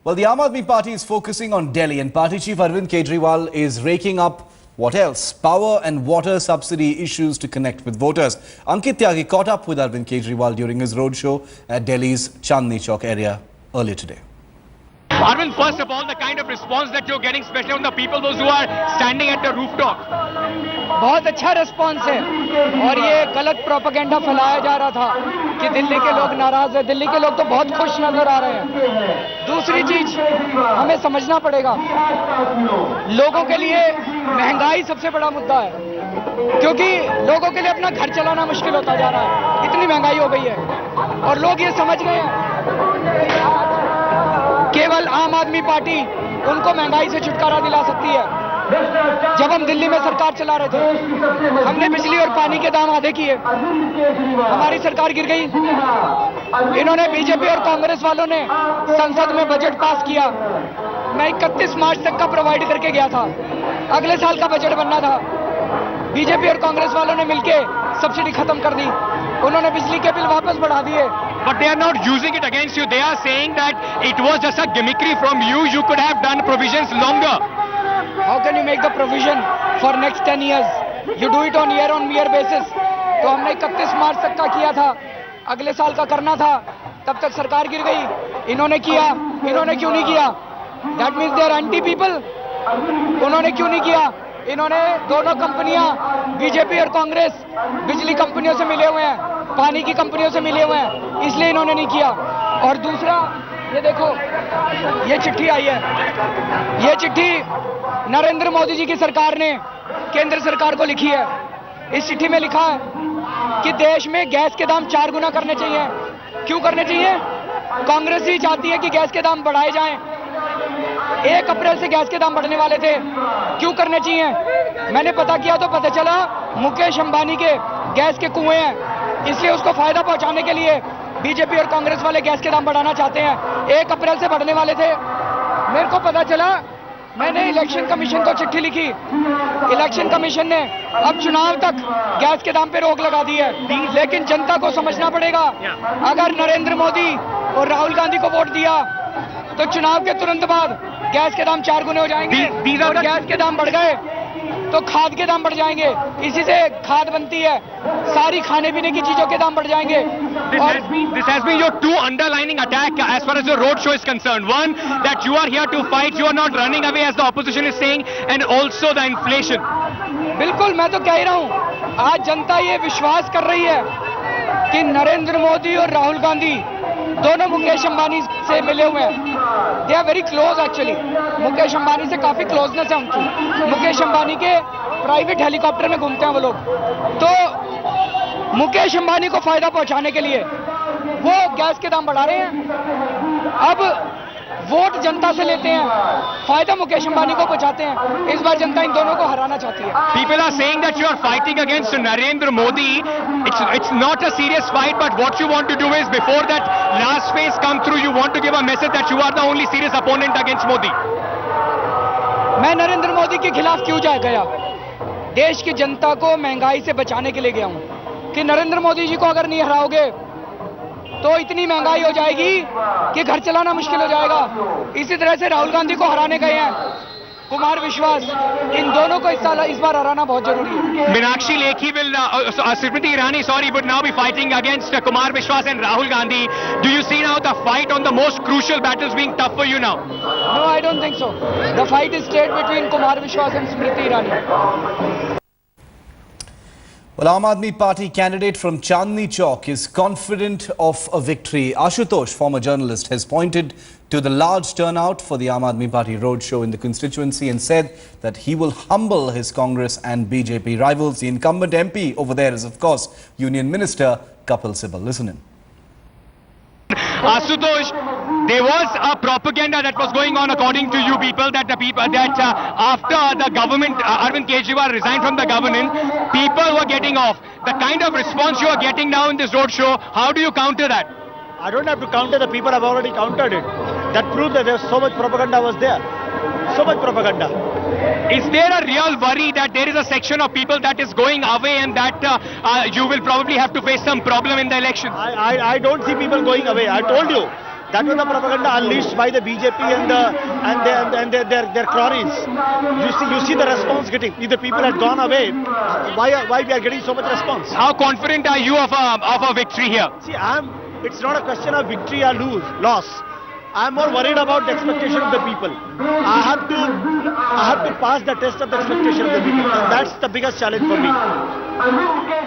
Well, the Aam Aadmi Party is focusing on Delhi, and Party Chief Arvind Kejriwal is raking up what else? Power and water subsidy issues to connect with voters. Ankit Tyagi caught up with Arvind Kejriwal during his roadshow at Delhi's Chandni Chowk area earlier today. Arvind, first of all, the kind of response that you're getting, especially from the people, those who are standing at the rooftop. बहुत अच्छा response है और ये गलत propaganda फैलाया जा रहा था कि दिल्ली के लोग नाराज हैं। दिल्ली के लोग तो बहुत खुश नजर आ रहे हैं। दूसरी चीज हमें समझना पड़ेगा, लोगों के लिए महंगाई सबसे बड़ा मुद्दा है, क्योंकि लोगों के लिए अपना घर चलाना मुश्किल होता जा रहा है, इतनी महंगाई हो गई है और लोग ये समझ गए हैं केवल आम आदमी पार्टी उनको महंगाई से छुटकारा दिला सकती है। जब हम दिल्ली में सरकार चला रहे थे, हमने बिजली और पानी के दाम आधे किए, हमारी सरकार गिर गई। इन्होंने बीजेपी और कांग्रेस वालों ने संसद में बजट पास किया, मैं 31 मार्च तक का प्रोवाइड करके गया था, अगले साल का बजट बनना था। बीजेपी और कांग्रेस वालों ने मिलके सब्सिडी खत्म कर दी, उन्होंने बिजली के बिल वापस बढ़ा दिए। But they are not using it against you. They are saying that it was just a gimmickry from you. You could have done provisions longer. How can you make the provision for next 10 years? You do it on year basis. तो हमने 31 मार्च तक का किया था, अगले साल का करना था, तब तक सरकार गिर गई। इन्होंने किया, इन्होंने क्यों नहीं किया? That means they are anti people. उन्होंने क्यों नहीं किया? इन्होंने दोनों कंपनियां, बीजेपी और कांग्रेस, बिजली कंपनियों से मिले हुए हैं, पानी की कंपनियों से मिले हुए हैं, इसलिए इन्होंने नहीं किया। और दूसरा, ये देखो, ये चिट्ठी आई है, ये चिट्ठी नरेंद्र मोदी जी की सरकार ने केंद्र सरकार को लिखी है। इस चिट्ठी में लिखा है कि देश में गैस के दाम 4 गुना करने चाहिए। क्यों करने चाहिए? कांग्रेस ही चाहती है कि गैस के दाम बढ़ाए जाएं। 1 अप्रैल से गैस के दाम बढ़ने वाले थे, क्यों करने चाहिए? मैंने पता किया तो पता चला मुकेश अंबानी के गैस के कुएं हैं, इसलिए उसको फायदा पहुंचाने के लिए बीजेपी और कांग्रेस वाले गैस के दाम बढ़ाना चाहते हैं। 1 अप्रैल से बढ़ने वाले थे, मेरे को पता चला, मैंने इलेक्शन कमीशन को चिट्ठी लिखी, इलेक्शन कमीशन ने अब चुनाव तक गैस के दाम पे रोक लगा दी है। लेकिन जनता को समझना पड़ेगा, अगर नरेंद्र मोदी और राहुल गांधी को वोट दिया तो चुनाव के तुरंत बाद गैस के दाम 4 गुने हो जाएंगे, और गैस के दाम बढ़ गए तो खाद के दाम बढ़ जाएंगे, इसी से खाद बनती है, सारी खाने पीने की चीजों के दाम बढ़ जाएंगे। This has been your 2 underlining attack as far as your road show is concerned. One, that you are here to fight, you are not running away as the opposition is saying, and also the inflation. बिल्कुल, मैं तो कह ही रहा हूँ, आज जनता ये विश्वास कर रही है कि नरेंद्र मोदी और राहुल गांधी दोनों मुकेश अंबानी से मिले हुए हैं। They are very close actually, Mukesh Ambani से काफी क्लोजनेस है उनकी। मुकेश अंबानी के प्राइवेट हेलीकॉप्टर में घूमते हैं वो लोग। तो मुकेश अंबानी को फायदा पहुंचाने के लिए वो गैस के दाम बढ़ा रहे हैं। अब वोट जनता से लेते हैं, फायदा मुकेश अंबानी को पहुंचाते हैं। इस बार जनता इन दोनों को हराना चाहती है। People are saying that you are fighting against Narendra Modi. It's not a serious fight, but what you want to do is, before that last phase come through, you want to give a message that you are the only serious opponent against Modi. मैं नरेंद्र मोदी के खिलाफ क्यों गया? देश की जनता को महंगाई से बचाने के लिए गया हूं कि नरेंद्र मोदी जी को अगर नहीं हराओगे तो इतनी महंगाई हो जाएगी कि घर चलाना मुश्किल हो जाएगा। इसी तरह से राहुल गांधी को हराने गए हैं कुमार विश्वास, इन दोनों को इस बार हराना बहुत जरूरी है। Meenakshi Lekhi will, Smriti Irani, would now be fighting against Kumar Vishwas and Rahul Gandhi. Do you see now the fight on the most crucial battles being tough for you now? No, I don't think so. The fight is stayed between Kumar Vishwas and Smriti Irani. Well, Aam Aadmi Party candidate from Chandni Chowk is confident of a victory. Ashutosh, former journalist, has pointed to the large turnout for the Aam Aadmi Party roadshow in the constituency and said that he will humble his Congress and BJP rivals. The incumbent MP over there is, of course, Union Minister Kapil Sibal. Listen in. Ashutosh, there was a propaganda that was going on, according to you people, that after the government, Arvind Kejriwal resigned from the government, people were getting off. The kind of response you are getting now in this roadshow, how do you counter that? I don't have to counter, the people have already countered it. That proved that there was so much propaganda was there. So much propaganda. Is there a real worry that there is a section of people that is going away and that you will probably have to face some problem in the election? I don't see people going away. I told you, That was the propaganda unleashed by the BJP and their cronies. You see the response getting. If the people had gone away, why we are getting so much response? How confident are you of a victory here? See, it's not a question of victory or loss. I'm more worried about the expectation of the people. I have to pass the test of the expectation of the people, and that's the biggest challenge for me.